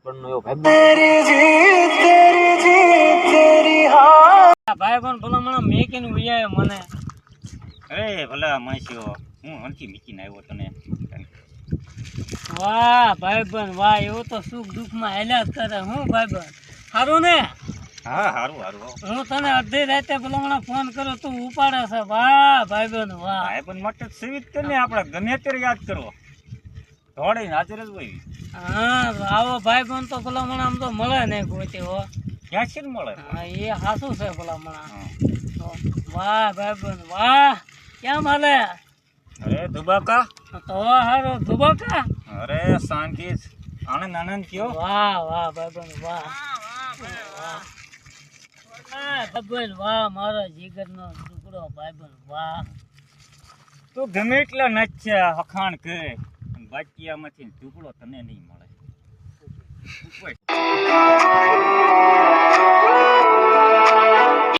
પણ એવો ભાઈ પણ ભલા મને મેકીને ઉયાયો મને. અરે ભલા માણસ્યો, હું હણથી મીકીને આવ્યો તને. વાહ ભાઈબંધ વાહ, એવો તો સુખ દુઃખમાં હેલ્યા જ કરે. હું ભાઈબંધ સારું ને? હા હારું હારું. હું તને અડધી રાતે ભલા ફોન કર્યો તું ઉપાડે છે. વાહ ભાઈબંધ વાહ. ભાઈ પણ માટે સેવિત કરીને આપણે ગમે ત્યારે યાદ કરો, દોડીને હાજર જ હોય. હા આવો ભાઈબંધ તો ભલા આમ તો મળે નહીં કોઈ હો. ક્યાં છે ને મળે? હા એ સાચું છે ભલા. વાહ ભાઈબંધ વાહ. કેમ હાલે? અરે દુબાકા તો હારો દુબકા. અરે શાંતિ આનંદ આનંદ કયો. વાહ વાહ ભાઈબંધ વાહ. વાહ ભાઈબંધ વાહ, મારો જીગરનો ટુકડો ભાઈબંધ વાહ. તું ગમે એટલા નાચ્યા વખાણ કરે, બાકીયામાંથી ટુકડો તને નહીં મળે.